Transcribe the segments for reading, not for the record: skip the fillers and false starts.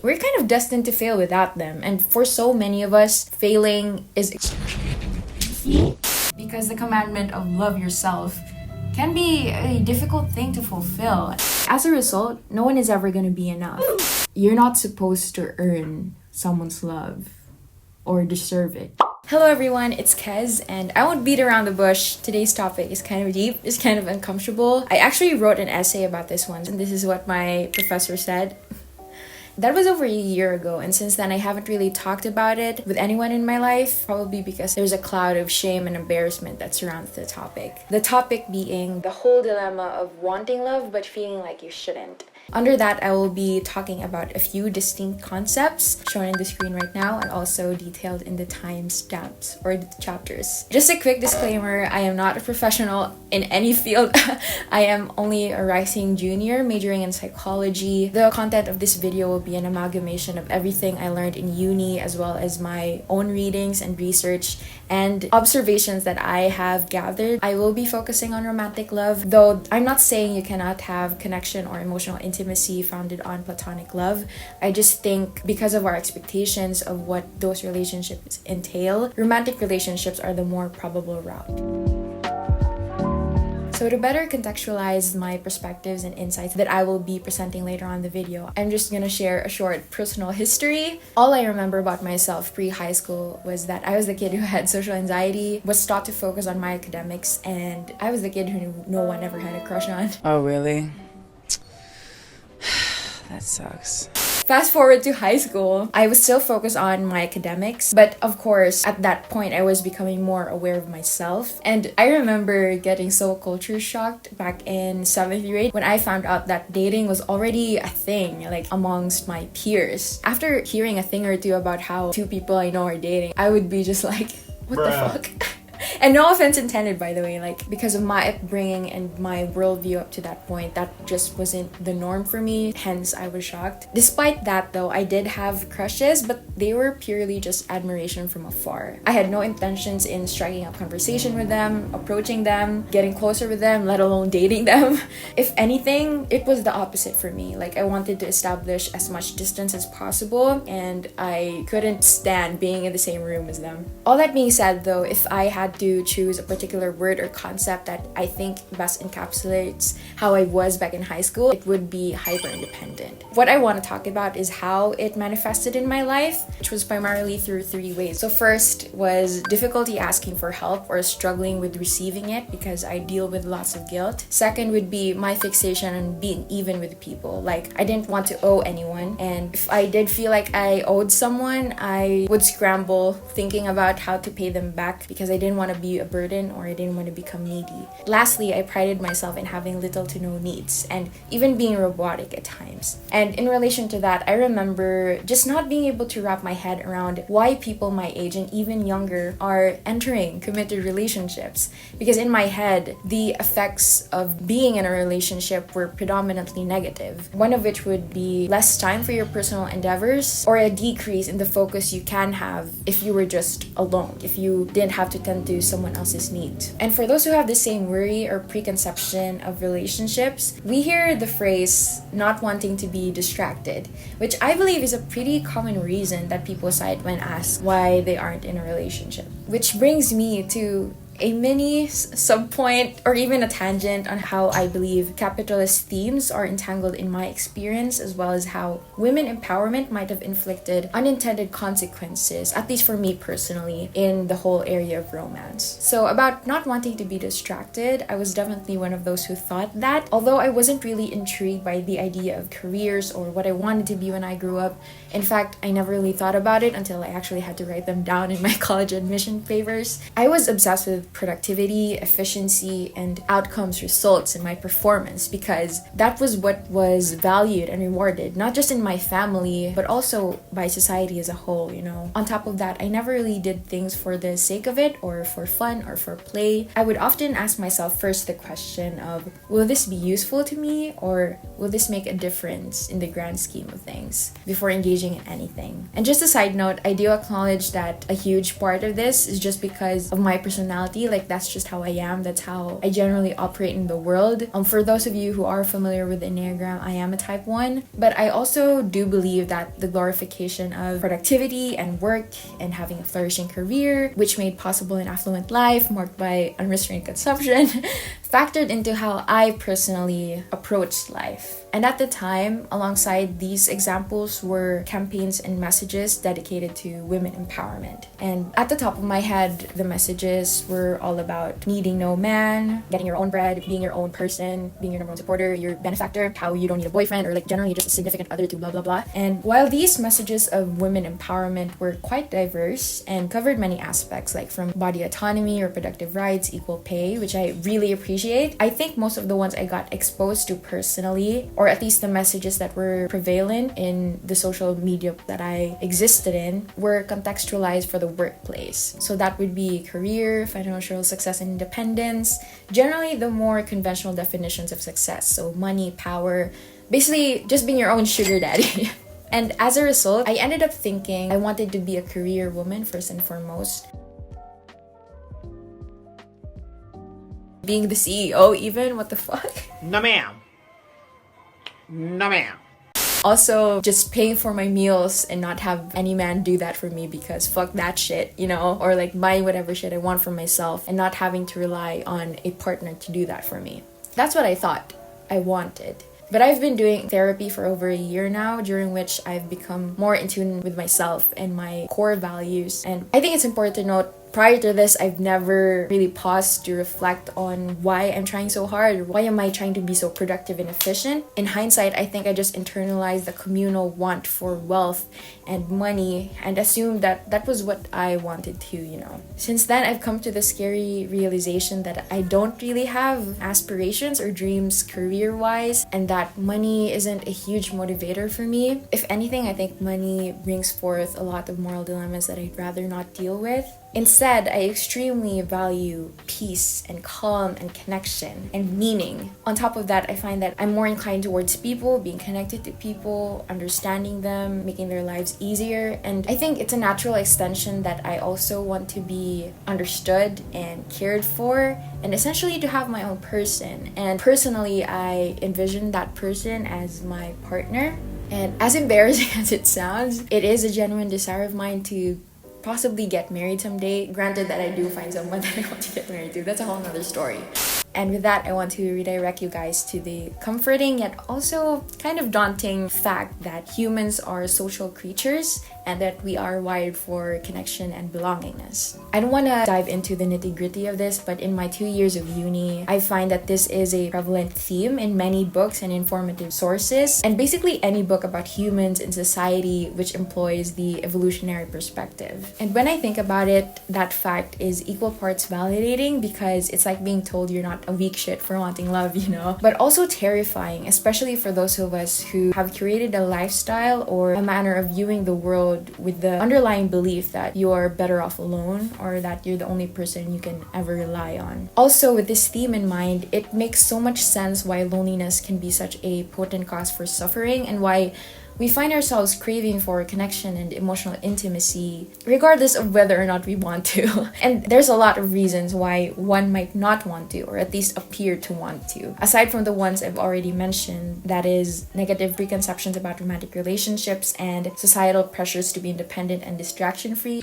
we're kind of destined to fail without them. And for so many of us, failing is because the commandment of love yourself can be a difficult thing to fulfill. As a result, no one is ever going to be enough. You're not supposed to earn someone's love or deserve it. Hello everyone, it's Kez, and I won't beat around the bush. Today's topic is kind of deep, it's kind of uncomfortable. I actually wrote an essay about this once, and this is what my professor said. That was over a year ago, and since then I haven't really talked about it with anyone in my life, probably because there's a cloud of shame and embarrassment that surrounds the topic. The topic being the whole dilemma of wanting love but feeling like you shouldn't. Under that, I will be talking about a few distinct concepts shown in the screen right now and also detailed in the timestamps or the chapters. Just a quick disclaimer, I am not a professional in any field. I am only a rising junior majoring in psychology. The content of this video will be an amalgamation of everything I learned in uni as well as my own readings and research and observations that I have gathered. I will be focusing on romantic love, though I'm not saying you cannot have connection or emotional intimacy founded on platonic love. I just think because of our expectations of what those relationships entail, romantic relationships are the more probable route. So to better contextualize my perspectives and insights that I will be presenting later on in the video, I'm just gonna share a short personal history. All I remember about myself pre-high school was that I was the kid who had social anxiety, was taught to focus on my academics, and I was the kid who no one ever had a crush on. Oh, really? That sucks. Fast forward to high school, I was still focused on my academics, but of course, at that point, I was becoming more aware of myself. And I remember getting so culture shocked back in 7th grade when I found out that dating was already a thing, like amongst my peers. After hearing a thing or two about how two people I know are dating, I would be just like, what the fuck? And no offense intended, by the way, like because of my upbringing and my worldview up to that point, that just wasn't the norm for me, hence I was shocked. Despite that though, I did have crushes, but they were purely just admiration from afar. I had no intentions in striking up conversation with them, approaching them, getting closer with them, let alone dating them. If anything, it was the opposite for me. Like I wanted to establish as much distance as possible, and I couldn't stand being in the same room as them. All that being said though, if I had to choose a particular word or concept that I think best encapsulates how I was back in high school, it would be hyperindependent. What I want to talk about is how it manifested in my life, which was primarily through 3 ways. So first was difficulty asking for help or struggling with receiving it because I deal with lots of guilt. Second would be my fixation on being even with people. Like I didn't want to owe anyone, and if I did feel like I owed someone, I would scramble thinking about how to pay them back because I didn't want to be a burden or I didn't want to become needy. Lastly, I prided myself in having little to no needs and even being robotic at times. And in relation to that, I remember just not being able to wrap my head around why people my age and even younger are entering committed relationships. Because in my head, the effects of being in a relationship were predominantly negative. One of which would be less time for your personal endeavors or a decrease in the focus you can have if you were just alone, if you didn't have to tend to someone else's needs. And for those who have the same worry or preconception of relationships, we hear the phrase not wanting to be distracted, which I believe is a pretty common reason that people cite when asked why they aren't in a relationship. Which brings me to a mini subpoint or even a tangent on how I believe capitalist themes are entangled in my experience, as well as how women empowerment might have inflicted unintended consequences, at least for me personally, in the whole area of romance. So about not wanting to be distracted, I was definitely one of those who thought that, although I wasn't really intrigued by the idea of careers or what I wanted to be when I grew up. In fact, I never really thought about it until I actually had to write them down in my college admission papers. I was obsessed with productivity, efficiency, and outcomes, results in my performance because that was what was valued and rewarded, not just in my family, but also by society as a whole, you know. On top of that, I never really did things for the sake of it or for fun or for play. I would often ask myself first the question of, will this be useful to me or will this make a difference in the grand scheme of things before engaging in anything? And just a side note, I do acknowledge that a huge part of this is just because of my personality personality. Like, that's just how I am. That's how I generally operate in the world. For those of you who are familiar with the Enneagram, I am a type 1. But I also do believe that the glorification of productivity and work and having a flourishing career, which made possible an affluent life marked by unrestrained consumption, factored into how I personally approached life. And at the time, alongside these examples were campaigns and messages dedicated to women empowerment. And at the top of my head, the messages were all about needing no man, getting your own bread, being your own person, being your number one supporter, your benefactor, how you don't need a boyfriend, or like generally just a significant other to blah blah blah. And while these messages of women empowerment were quite diverse and covered many aspects, like from body autonomy, reproductive rights, equal pay, which I really appreciate, I think most of the ones I got exposed to personally, or at least the messages that were prevalent in the social media that I existed in, were contextualized for the workplace. So that would be career, financial success and independence, generally the more conventional definitions of success. So money, power, basically just being your own sugar daddy. And as a result, I ended up thinking I wanted to be a career woman first and foremost. Being the CEO even, what the fuck? No ma'am. No ma'am. Also, just paying for my meals and not have any man do that for me, because fuck that shit, you know? Or like buying whatever shit I want for myself and not having to rely on a partner to do that for me. That's what I thought I wanted. But I've been doing therapy for over a year now, during which I've become more in tune with myself and my core values. And I think it's important to note, prior to this, I've never really paused to reflect on why I'm trying so hard. Why am I trying to be so productive and efficient? In hindsight, I think I just internalized the communal want for wealth and money and assumed that that was what I wanted to, you know. Since then, I've come to the scary realization that I don't really have aspirations or dreams career-wise, and that money isn't a huge motivator for me. If anything, I think money brings forth a lot of moral dilemmas that I'd rather not deal with. Instead, I extremely value peace and calm and connection and meaning. On top of that, I find that I'm more inclined towards people, being connected to people, understanding them, making their lives easier. And I think it's a natural extension that I also want to be understood and cared for, and essentially to have my own person. And personally, I envision that person as my partner. And as embarrassing as it sounds, it is a genuine desire of mine to possibly get married someday. Granted that I do find someone that I want to get married to. That's a whole nother story. And with that, I want to redirect you guys to the comforting yet also kind of daunting fact that humans are social creatures and that we are wired for connection and belongingness. I don't want to dive into the nitty-gritty of this, but in my 2 years of uni, I find that this is a prevalent theme in many books and informative sources, and basically any book about humans in society which employs the evolutionary perspective. And when I think about it, that fact is equal parts validating, because it's like being told you're not a weak shit for wanting love, you know? But also terrifying, especially for those of us who have curated a lifestyle or a manner of viewing the world with the underlying belief that you're better off alone, or that you're the only person you can ever rely on. Also, with this theme in mind, it makes so much sense why loneliness can be such a potent cause for suffering, and why we find ourselves craving for connection and emotional intimacy, regardless of whether or not we want to. And there's a lot of reasons why one might not want to, or at least appear to want to. Aside from the ones I've already mentioned, that is negative preconceptions about romantic relationships and societal pressures to be independent and distraction-free.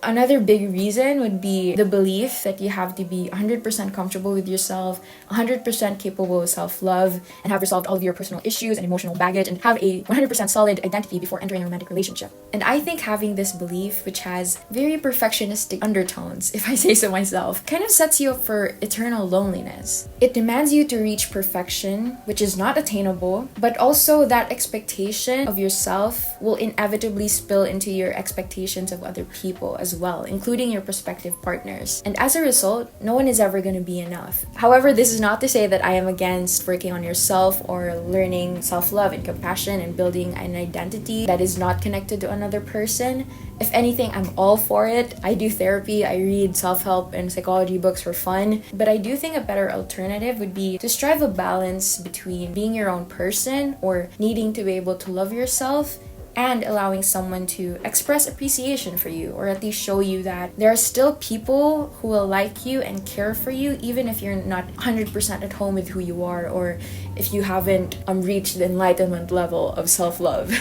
Another big reason would be the belief that you have to be 100% comfortable with yourself, 100% capable of self-love, and have resolved all of your personal issues and emotional baggage, and have a 100% solid identity before entering a romantic relationship. And I think having this belief, which has very perfectionistic undertones, if I say so myself, kind of sets you up for eternal loneliness. It demands you to reach perfection, which is not attainable, but also that expectation of yourself will inevitably spill into your expectations of other people as well, including your prospective partners. And as a result, no one is ever going to be enough. However, this is not to say that I am against working on yourself or learning self-love and compassion and building an identity that is not connected to another person. If anything, I'm all for it. I do therapy, I read self-help and psychology books for fun, but I do think a better alternative would be to strive a balance between being your own person, or needing to be able to love yourself, and allowing someone to express appreciation for you, or at least show you that there are still people who will like you and care for you even if you're not 100% at home with who you are, or if you haven't reached the enlightenment level of self-love.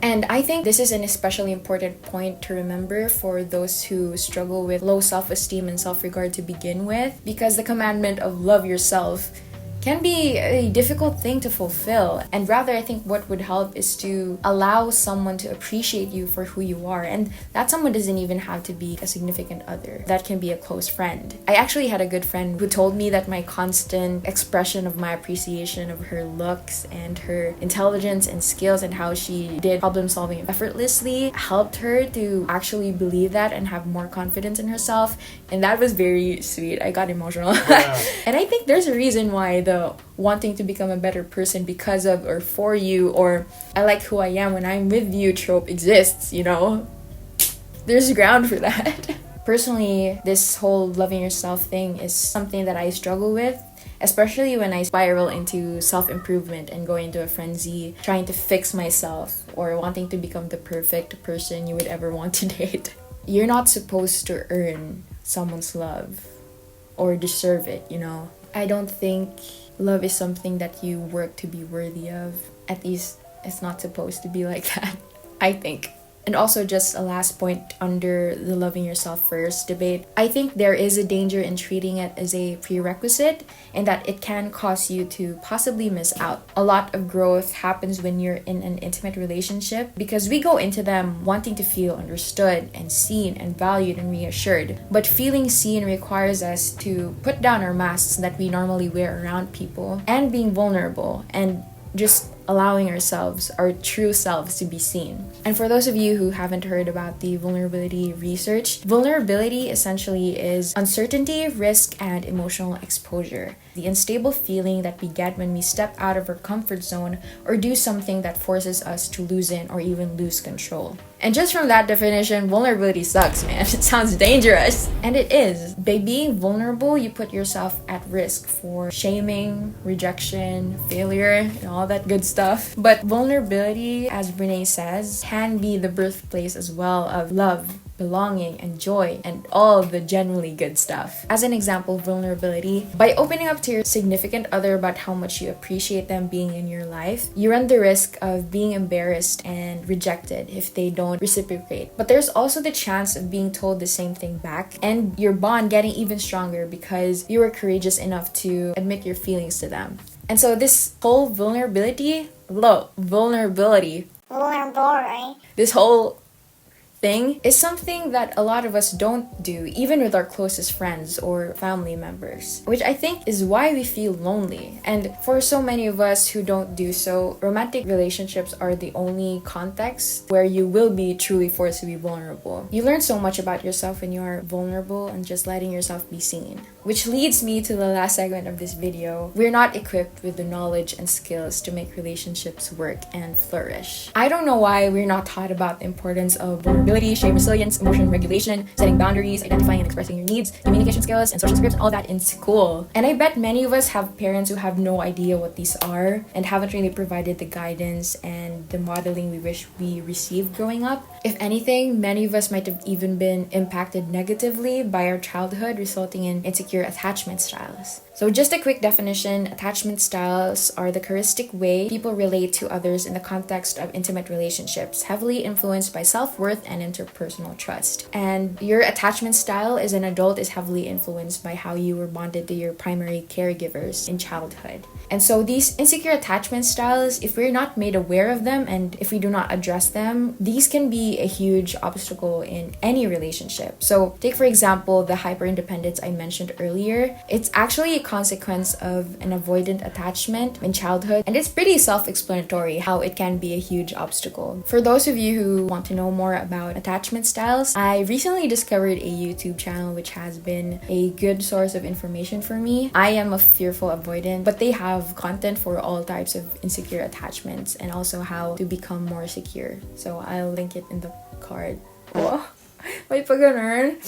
And I think this is an especially important point to remember for those who struggle with low self-esteem and self-regard to begin with, because the commandment of love yourself can be a difficult thing to fulfill. And rather, I think what would help is to allow someone to appreciate you for who you are. And that someone doesn't even have to be a significant other. That can be a close friend. I actually had a good friend who told me that my constant expression of my appreciation of her looks and her intelligence and skills and how she did problem solving effortlessly helped her to actually believe that and have more confidence in herself. And that was very sweet. I got emotional. Yeah. And I think there's a reason why the wanting to become a better person because of or for you, or I like who I am when I'm with you trope exists, you know? There's ground for that. Personally, this whole loving yourself thing is something that I struggle with, especially when I spiral into self-improvement and go into a frenzy trying to fix myself or wanting to become the perfect person you would ever want to date. You're not supposed to earn someone's love or deserve it, you know? I don't think love is something that you work to be worthy of. At least it's not supposed to be like that, I think. And also, just a last point under the loving yourself first debate, I think there is a danger in treating it as a prerequisite, and that it can cause you to possibly miss out. A lot of growth happens when you're in an intimate relationship because we go into them wanting to feel understood and seen and valued and reassured. But feeling seen requires us to put down our masks that we normally wear around people and being vulnerable and just allowing ourselves, our true selves, to be seen. And for those of you who haven't heard about the vulnerability research, vulnerability essentially is uncertainty, risk, and emotional exposure. The unstable feeling that we get when we step out of our comfort zone or do something that forces us to loosen or even lose control. And just from that definition, vulnerability sucks, man. It sounds dangerous. And it is. By being vulnerable, you put yourself at risk for shaming, rejection, failure, and all that good stuff. But vulnerability, as Brene says, can be the birthplace as well of love, belonging, and joy, and all the generally good stuff. As an example, vulnerability, by opening up to your significant other about how much you appreciate them being in your life, you run the risk of being embarrassed and rejected if they don't reciprocate. But there's also the chance of being told the same thing back, and your bond getting even stronger because you were courageous enough to admit your feelings to them. And so this whole vulnerability, this whole thing is something that a lot of us don't do, even with our closest friends or family members, which I think is why we feel lonely. And for so many of us who don't do so, romantic relationships are the only context where you will be truly forced to be vulnerable. You learn so much about yourself when you are vulnerable and just letting yourself be seen. Which leads me to the last segment of this video. We're not equipped with the knowledge and skills to make relationships work and flourish. I don't know why we're not taught about the importance of vulnerability, shame resilience, emotion regulation, setting boundaries, identifying and expressing your needs, communication skills, and social scripts, all that in school. And I bet many of us have parents who have no idea what these are and haven't really provided the guidance and the modeling we wish we received growing up. If anything, many of us might have even been impacted negatively by our childhood, resulting in insecure attachment styles. So just a quick definition, attachment styles are the heuristic way people relate to others in the context of intimate relationships, heavily influenced by self-worth and interpersonal trust. And your attachment style as an adult is heavily influenced by how you were bonded to your primary caregivers in childhood. And so these insecure attachment styles, if we're not made aware of them and if we do not address them, these can be a huge obstacle in any relationship. So take for example the hyperindependence I mentioned earlier. It's actually a consequence of an avoidant attachment in childhood, and it's pretty self-explanatory how it can be a huge obstacle. For those of you who want to know more about attachment styles, I recently discovered a YouTube channel which has been a good source of information for me. I am a fearful avoidant, but they have content for all types of insecure attachments and also how to become more secure. So I'll link it in the card. Oh, may pag-ganun.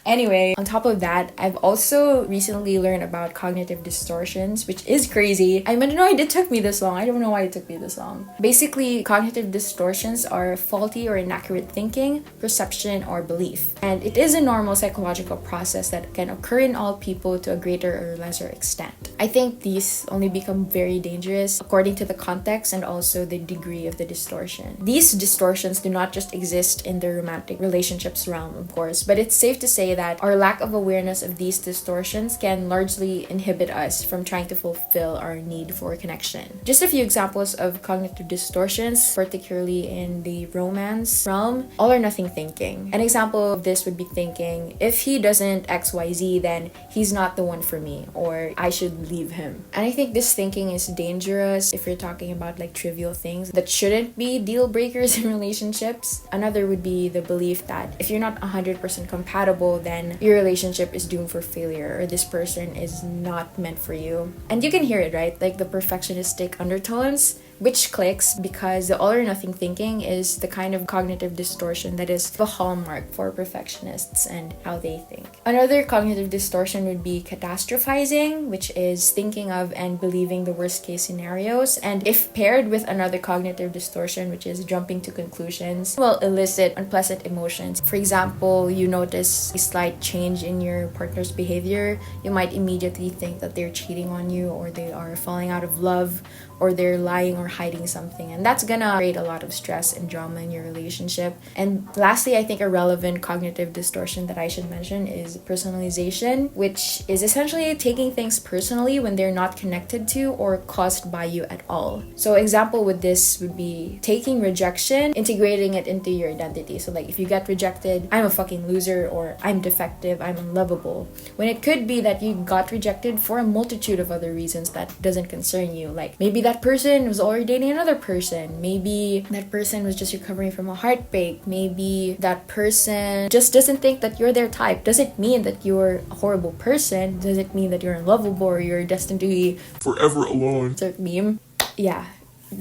Anyway, on top of that, I've also recently learned about cognitive distortions, which is crazy. I don't know why it took me this long. I don't know why it took me this long. Basically, cognitive distortions are faulty or inaccurate thinking, perception, or belief. And it is a normal psychological process that can occur in all people to a greater or lesser extent. I think these only become very dangerous according to the context and also the degree of the distortion. These distortions do not just exist in the romantic relationships realm, of course, but it's safe to say that our lack of awareness of these distortions can largely inhibit us from trying to fulfill our need for connection. Just a few examples of cognitive distortions, particularly in the romance realm: all or nothing thinking. An example of this would be thinking, if he doesn't XYZ, then he's not the one for me, or I should leave him. And I think this thinking is dangerous if you're talking about like trivial things that shouldn't be deal breakers in relationships. Another would be the belief that if you're not 100% compatible, then your relationship is doomed for failure, or this person is not meant for you. And you can hear it, right? Like the perfectionistic undertones, which clicks because the all or nothing thinking is the kind of cognitive distortion that is the hallmark for perfectionists and how they think. Another cognitive distortion would be catastrophizing, which is thinking of and believing the worst case scenarios, and if paired with another cognitive distortion, which is jumping to conclusions, will elicit unpleasant emotions. For example, you notice a slight change in your partner's behavior, you might immediately think that they're cheating on you, or they are falling out of love, or they're lying or hiding something, and that's gonna create a lot of stress and drama in your relationship. And lastly, I think a relevant cognitive distortion that I should mention is personalization, which is essentially taking things personally when they're not connected to or caused by you at all. So example with this would be taking rejection, integrating it into your identity. So like if you get rejected, I'm a fucking loser, or I'm defective, I'm unlovable, when it could be that you got rejected for a multitude of other reasons that doesn't concern you. Like maybe that person was already dating another person. Maybe that person was just recovering from a heartbreak. Maybe that person just doesn't think that you're their type. Doesn't mean that you're a horrible person. Doesn't mean that you're unlovable or you're destined to be forever alone. It's a meme. Yeah.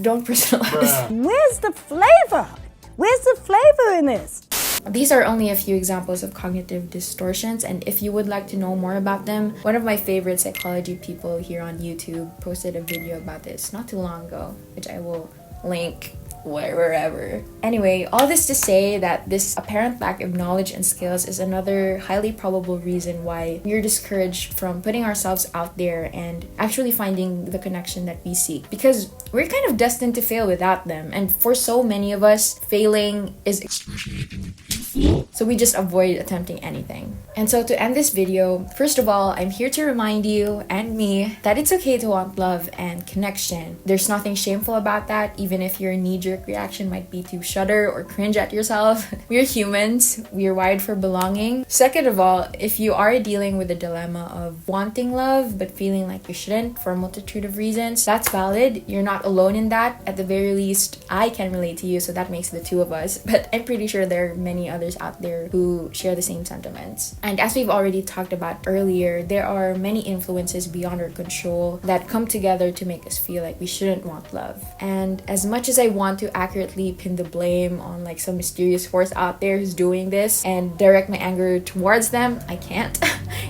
Don't personalize. Where's the flavor? Where's the flavor in this? These are only a few examples of cognitive distortions, and if you would like to know more about them, one of my favorite psychology people here on YouTube posted a video about this not too long ago, which I will link wherever. Anyway, all this to say that this apparent lack of knowledge and skills is another highly probable reason why we're discouraged from putting ourselves out there and actually finding the connection that we seek, because we're kind of destined to fail without them, and for so many of us, failing is excruciating. So we just avoid attempting anything. And so to end this video, first of all, I'm here to remind you and me that it's okay to want love and connection. There's nothing shameful about that, even if your knee-jerk reaction might be to shudder or cringe at yourself. We're humans. We're wired for belonging. Second of all, if you are dealing with the dilemma of wanting love but feeling like you shouldn't for a multitude of reasons, that's valid. You're not alone in that. At the very least, I can relate to you, so that makes the two of us. But I'm pretty sure there are many others out there who share the same sentiments. And as we've already talked about earlier, there are many influences beyond our control that come together to make us feel like we shouldn't want love. And as much as I want to accurately pin the blame on like some mysterious force out there who's doing this and direct my anger towards them, I can't.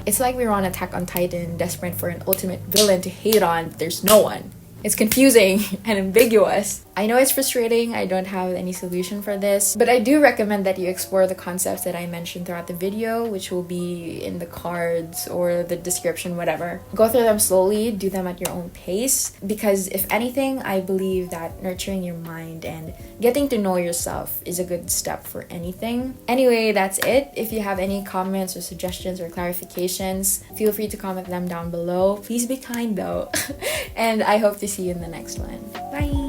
It's like we're on Attack on Titan, desperate for an ultimate villain to hate on, but there's no one. It's confusing and ambiguous. I know it's frustrating, I don't have any solution for this, but I do recommend that you explore the concepts that I mentioned throughout the video, which will be in the cards or the description, whatever. Go through them slowly, do them at your own pace, because if anything, I believe that nurturing your mind and getting to know yourself is a good step for anything. Anyway, that's it. If you have any comments or suggestions or clarifications, feel free to comment them down below. Please be kind though. And I hope to see you in the next one. Bye!